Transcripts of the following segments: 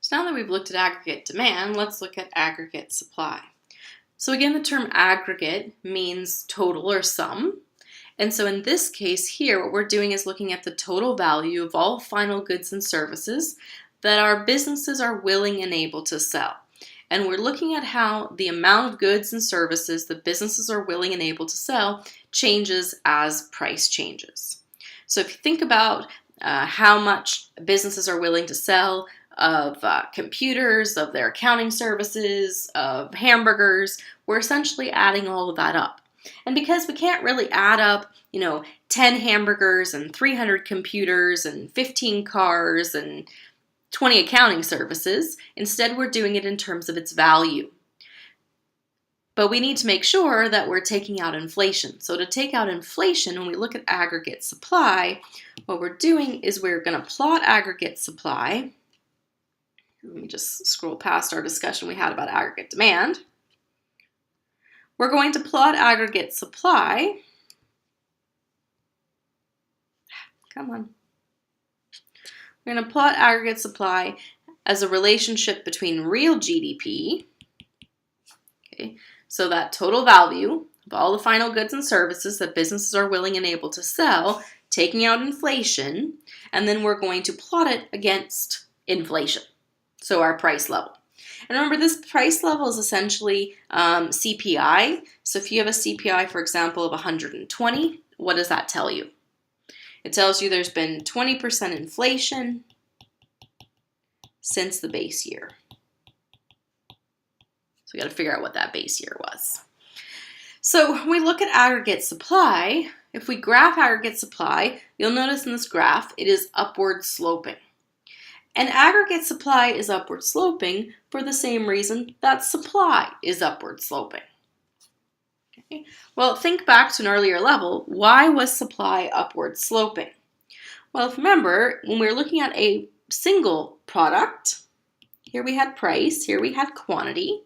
So now that we've looked at aggregate demand, let's look at aggregate supply. So again, the term aggregate means total or sum. And so in this case here, what we're doing is looking at the total value of all final goods and services that our businesses are willing and able to sell. And we're looking at how the amount of goods and services that businesses are willing and able to sell changes as price changes. So if you think about how much businesses are willing to sell of computers, of their accounting services, of hamburgers, we're essentially adding all of that up. And because we can't really add up, 10 hamburgers and 300 computers and 15 cars and 20 accounting services, instead we're doing it in terms of its value. But we need to make sure that we're taking out inflation. So to take out inflation, when we look at aggregate supply, what we're doing is we're going to plot aggregate supply. Let me just scroll past our discussion we had about aggregate demand. We're going to plot aggregate supply. Come on. We're going to plot aggregate supply as a relationship between real GDP, okay, so that total value of all the final goods and services that businesses are willing and able to sell, taking out inflation, and then we're going to plot it against inflation, so our price level. And remember, this price level is essentially CPI. So if you have a CPI, for example, of 120, what does that tell you? It tells you there's been 20% inflation since the base year. So we got to figure out what that base year was. So when we look at aggregate supply, if we graph aggregate supply, you'll notice in this graph it is upward sloping. And aggregate supply is upward sloping for the same reason that supply is upward sloping. Okay. Well, think back to an earlier level. Why was supply upward sloping? Well, if you remember, when we were looking at a single product, here we had price, here we had quantity,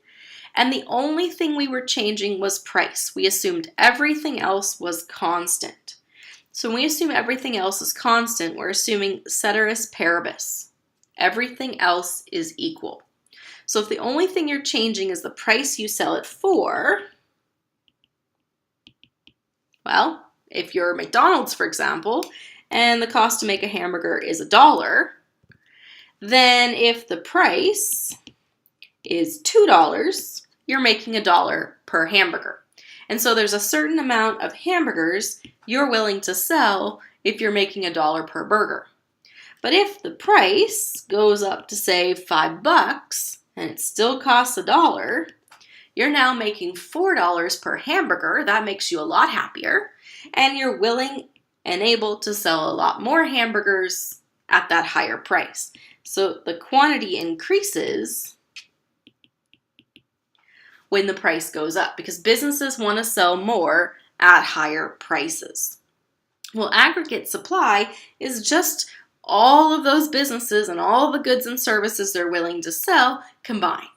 and the only thing we were changing was price. We assumed everything else was constant. So when we assume everything else is constant, we're assuming ceteris paribus. Everything else is equal. So if the only thing you're changing is the price you sell it for, well, if you're McDonald's, for example, and the cost to make a hamburger is $1, then if the price is $2, you're making $1 per hamburger. And so there's a certain amount of hamburgers you're willing to sell if you're making $1 per burger. But if the price goes up to, say, $5 and it still costs $1, you're now making $4 per hamburger. That makes you a lot happier. And you're willing and able to sell a lot more hamburgers at that higher price. So the quantity increases when the price goes up because businesses want to sell more at higher prices. Well, aggregate supply is just all of those businesses and all the goods and services they're willing to sell combined.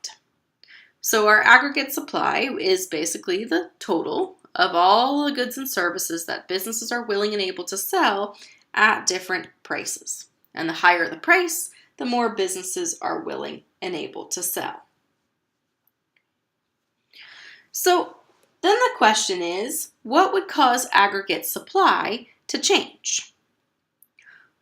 So our aggregate supply is basically the total of all the goods and services that businesses are willing and able to sell at different prices. And the higher the price, the more businesses are willing and able to sell. So then the question is, what would cause aggregate supply to change?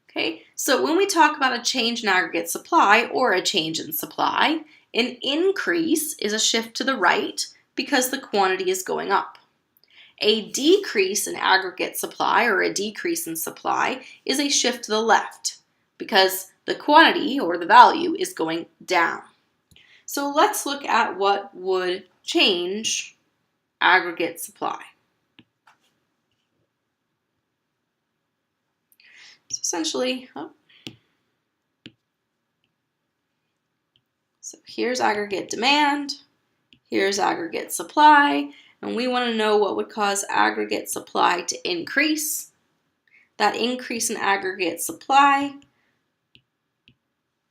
Okay, so when we talk about a change in aggregate supply or a change in supply, an increase is a shift to the right because the quantity is going up. A decrease in aggregate supply or a decrease in supply is a shift to the left because the quantity or the value is going down. So let's look at what would change aggregate supply. So essentially, so here's aggregate demand, here's aggregate supply, and we want to know what would cause aggregate supply to increase. That increase in aggregate supply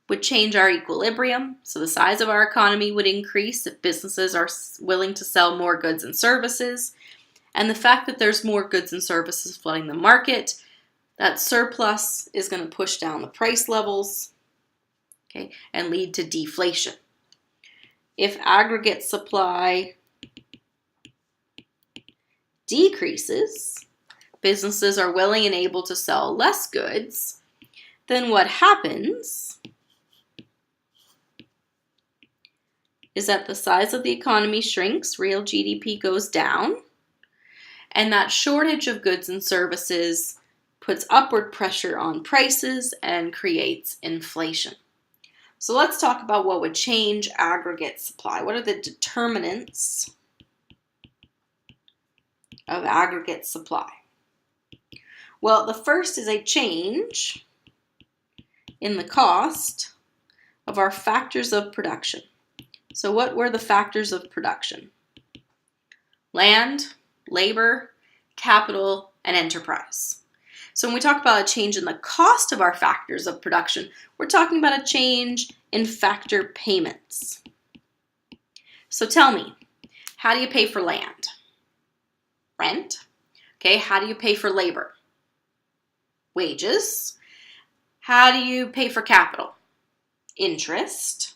would change our equilibrium. So the size of our economy would increase if businesses are willing to sell more goods and services. And the fact that there's more goods and services flooding the market, that surplus is going to push down the price levels. okay, and lead to deflation. If aggregate supply decreases, businesses are willing and able to sell less goods, then what happens is that the size of the economy shrinks, real GDP goes down, and that shortage of goods and services puts upward pressure on prices and creates inflation. So let's talk about what would change aggregate supply. What are the determinants of aggregate supply? Well, the first is a change in the cost of our factors of production. So what were the factors of production? Land, labor, capital, and enterprise. So when we talk about a change in the cost of our factors of production, we're talking about a change in factor payments. So tell me, how do you pay for land? Rent. Okay, how do you pay for labor? Wages. How do you pay for capital? Interest.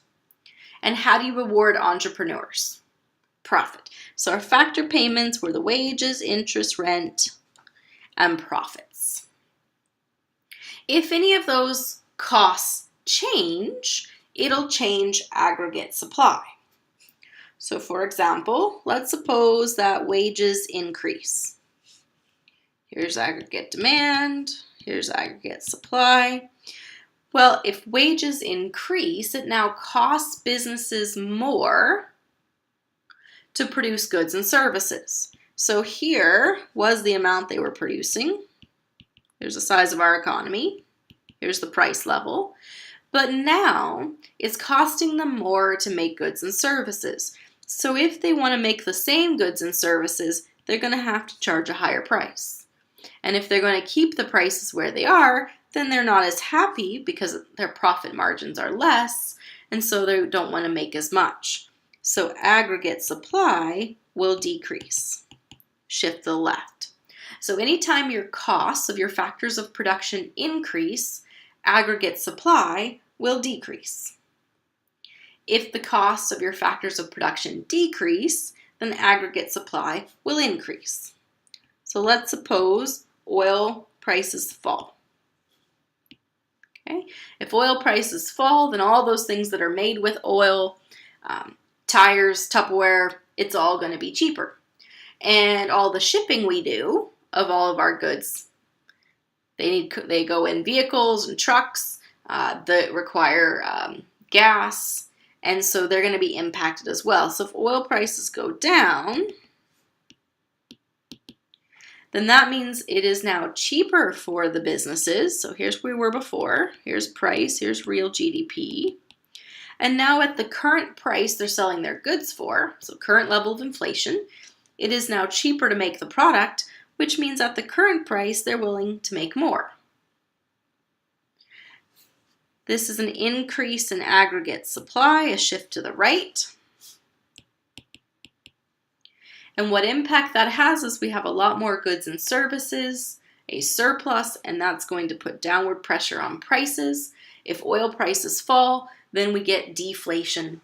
And how do you reward entrepreneurs? Profit. So our factor payments were the wages, interest, rent, and profits. If any of those costs change, it'll change aggregate supply. So for example, let's suppose that wages increase. Here's aggregate demand, here's aggregate supply. Well, if wages increase, it now costs businesses more to produce goods and services. So here was the amount they were producing. Here's the size of our economy. Here's the price level. But now it's costing them more to make goods and services. So if they want to make the same goods and services, they're going to have to charge a higher price. And if they're going to keep the prices where they are, then they're not as happy because their profit margins are less, and so they don't want to make as much. So aggregate supply will decrease. Shift to the left. So anytime your costs of your factors of production increase, aggregate supply will decrease. If the costs of your factors of production decrease, then aggregate supply will increase. So let's suppose oil prices fall. Okay? If oil prices fall, then all those things that are made with oil, tires, Tupperware, it's all going to be cheaper. And all the shipping we do of all of our goods, they go in vehicles and trucks that require gas, and so they're going to be impacted as well. So if oil prices go down, then that means it is now cheaper for the businesses. So here's where we were before. Here's price, here's real GDP. And now at the current price they're selling their goods for, so current level of inflation, it is now cheaper to make the product, which means at the current price they're willing to make more. This is an increase in aggregate supply, a shift to the right. And what impact that has is we have a lot more goods and services, a surplus, and that's going to put downward pressure on prices. If oil prices fall, then we get deflation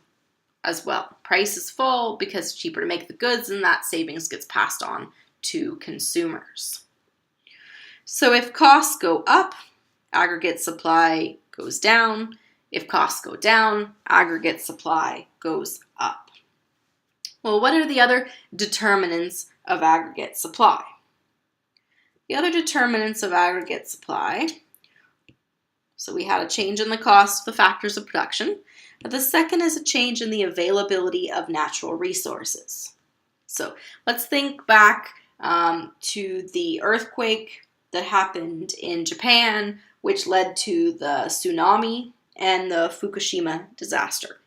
as well. Prices fall because it's cheaper to make the goods, and that savings gets passed on to consumers. So if costs go up, aggregate supply goes down. If costs go down, aggregate supply goes up. Well, what are the other determinants of aggregate supply? The other determinants of aggregate supply, so we had a change in the cost of the factors of production, but the second is a change in the availability of natural resources. So let's think back to the earthquake that happened in Japan, which led to the tsunami and the Fukushima disaster.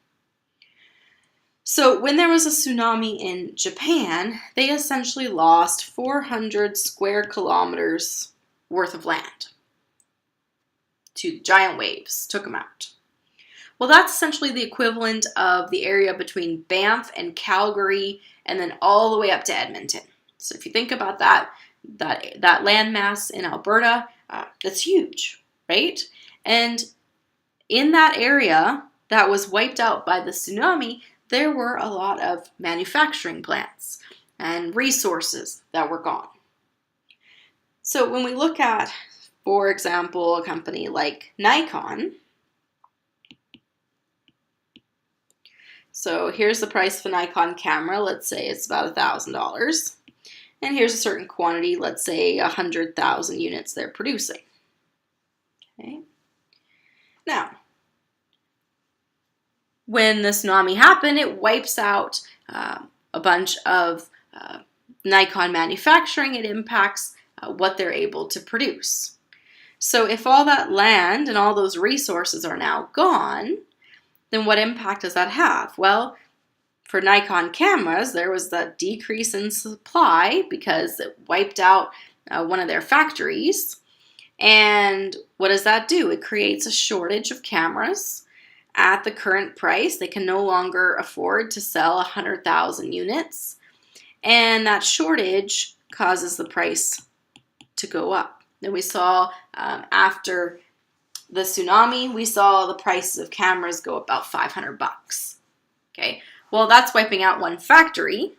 So when there was a tsunami in Japan, they essentially lost 400 square kilometers worth of land to giant waves, took them out. Well, that's essentially the equivalent of the area between Banff and Calgary and then all the way up to Edmonton. So if you think about that landmass in Alberta, that's huge, right? And in that area that was wiped out by the tsunami, there were a lot of manufacturing plants and resources that were gone. So when we look at, for example, a company like Nikon, so here's the price of a Nikon camera. Let's say it's about $1,000. And here's a certain quantity, let's say 100,000 units they're producing. Okay. Now, when the tsunami happened, it wipes out a bunch of Nikon manufacturing. It impacts what they're able to produce. So if all that land and all those resources are now gone, then what impact does that have? Well, for Nikon cameras, there was that decrease in supply because it wiped out one of their factories. And what does that do? It creates a shortage of cameras. At the current price, they can no longer afford to sell 100,000 units. And that shortage causes the price to go up. Then we saw after the tsunami, we saw the prices of cameras go about $500. Okay, well, that's wiping out one factory,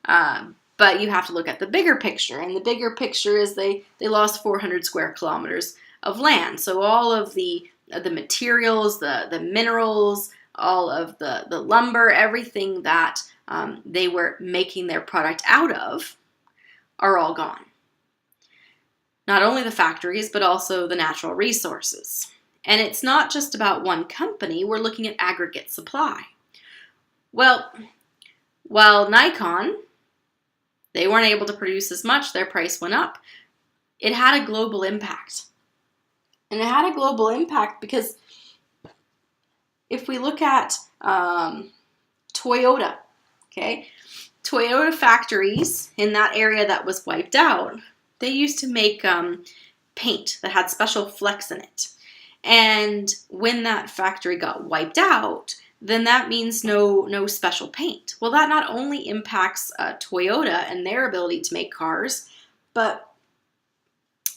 but you have to look at the bigger picture. And the bigger picture is they lost 400 square kilometers of land. So all of the materials, the minerals, all of the lumber, everything that they were making their product out of are all gone. Not only the factories, but also the natural resources. And it's not just about one company. We're looking at aggregate supply. Well, while Nikon, they weren't able to produce as much, their price went up. It had a global impact. And it had a global impact because if we look at Toyota, okay, Toyota factories in that area that was wiped out, they used to make paint that had special flecks in it. And when that factory got wiped out, then that means no special paint. Well, that not only impacts Toyota and their ability to make cars, but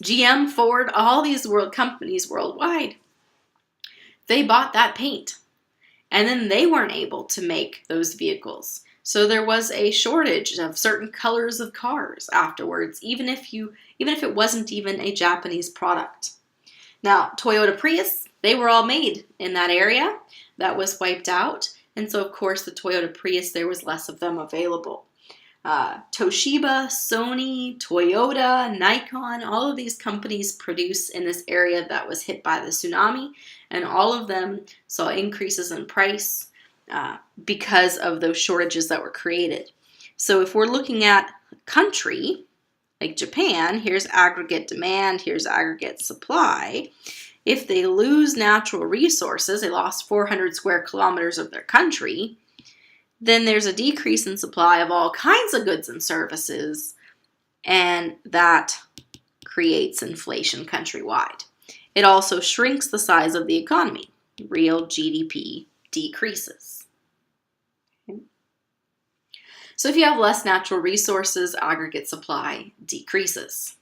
GM, Ford, all these companies worldwide, they bought that paint. And then they weren't able to make those vehicles. So there was a shortage of certain colors of cars afterwards, even if it wasn't even a Japanese product. Now, Toyota Prius, they were all made in that area that was wiped out. And so, of course, the Toyota Prius, there was less of them available. Toshiba, Sony, Toyota, Nikon, all of these companies produce in this area that was hit by the tsunami. And all of them saw increases in price because of those shortages that were created. So if we're looking at a country like Japan, here's aggregate demand, here's aggregate supply. If they lose natural resources, they lost 400 square kilometers of their country, then there's a decrease in supply of all kinds of goods and services, and that creates inflation countrywide. It also shrinks the size of the economy. Real GDP decreases. Okay. So if you have less natural resources, aggregate supply decreases.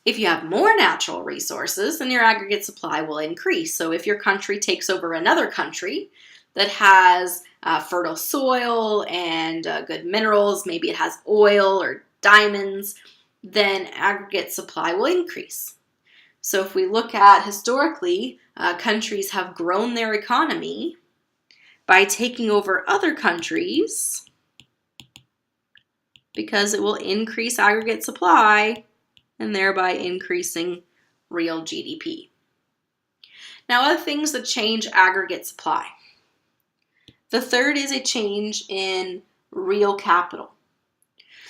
If you have more natural resources, then your aggregate supply will increase. So if your country takes over another country that has fertile soil and good minerals, maybe it has oil or diamonds, then aggregate supply will increase. So if we look at historically, countries have grown their economy by taking over other countries because it will increase aggregate supply and thereby increasing real GDP. Now, other things that change aggregate supply. The third is a change in real capital.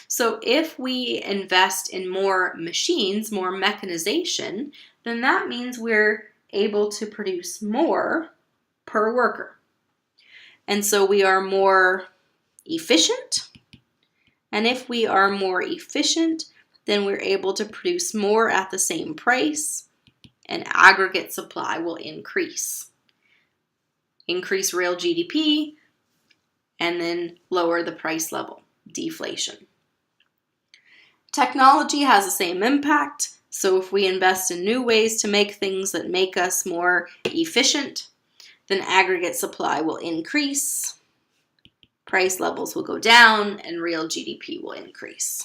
So if we invest in more machines, more mechanization, then that means we're able to produce more per worker. And so we are more efficient. And if we are more efficient, then we're able to produce more at the same price, and aggregate supply will increase. Increase real GDP, and then lower the price level, deflation. Technology has the same impact. So if we invest in new ways to make things that make us more efficient, then aggregate supply will increase, price levels will go down, and real GDP will increase.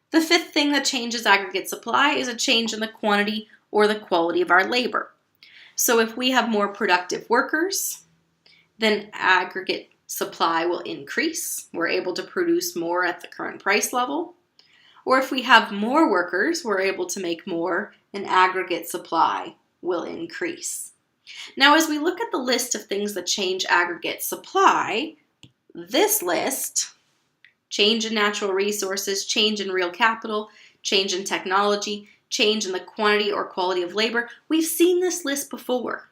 The fifth thing that changes aggregate supply is a change in the quantity or the quality of our labor. So if we have more productive workers, then aggregate supply will increase. We're able to produce more at the current price level. Or if we have more workers, we're able to make more, and aggregate supply will increase. Now, as we look at the list of things that change aggregate supply, this list, change in natural resources, change in real capital, change in technology, change in the quantity or quality of labor, we've seen this list before.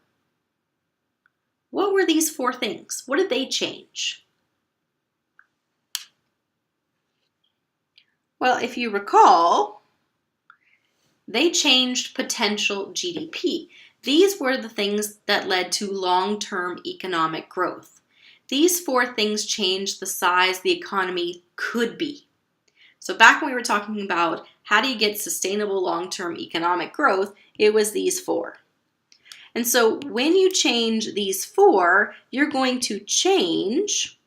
What were these four things? What did they change? Well, if you recall, they changed potential GDP. These were the things that led to long-term economic growth. These four things changed the size the economy could be. So back when we were talking about how do you get sustainable long-term economic growth, it was these four. And so when you change these four, you're going to change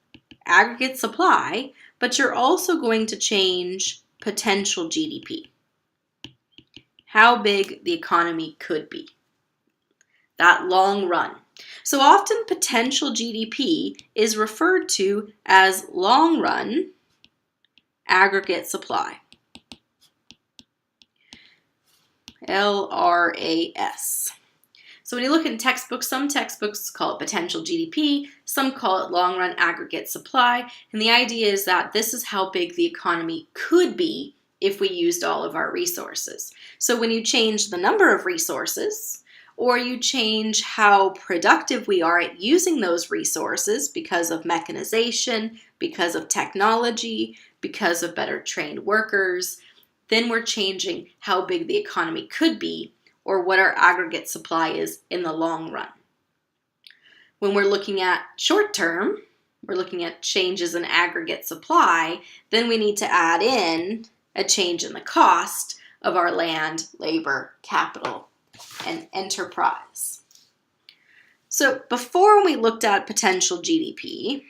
aggregate supply, but you're also going to change potential GDP. How big the economy could be. That long run. So often potential GDP is referred to as long run aggregate supply. LRAS. So when you look in textbooks, some textbooks call it potential GDP, some call it long run aggregate supply, and the idea is that this is how big the economy could be if we used all of our resources. So when you change the number of resources, or you change how productive we are at using those resources because of mechanization, because of technology, because of better trained workers, then we're changing how big the economy could be or what our aggregate supply is in the long run. When we're looking at short term, we're looking at changes in aggregate supply, then we need to add in a change in the cost of our land, labor, capital, and enterprise. So before we looked at potential GDP,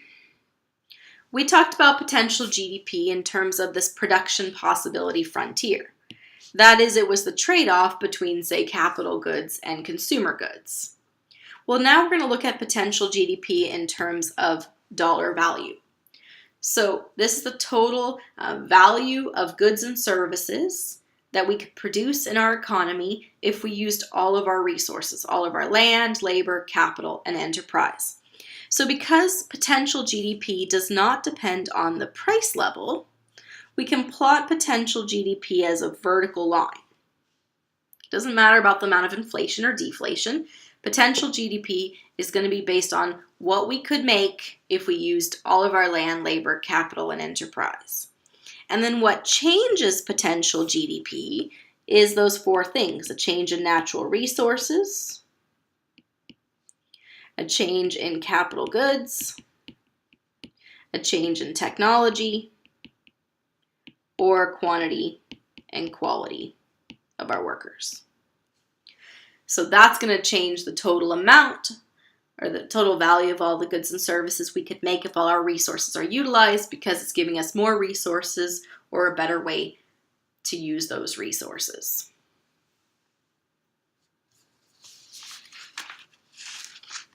we talked about potential GDP in terms of this production possibility frontier. That is, it was the trade-off between, say, capital goods and consumer goods. Well, now we're going to look at potential GDP in terms of dollar value. So this is the total value of goods and services that we could produce in our economy if we used all of our resources, all of our land, labor, capital, and enterprise. So because potential GDP does not depend on the price level, we can plot potential GDP as a vertical line. It doesn't matter about the amount of inflation or deflation. Potential GDP is going to be based on what we could make if we used all of our land, labor, capital, and enterprise. And then what changes potential GDP is those four things: a change in natural resources, a change in capital goods, a change in technology, or quantity and quality of our workers. So that's going to change the total amount or the total value of all the goods and services we could make if all our resources are utilized, because it's giving us more resources or a better way to use those resources.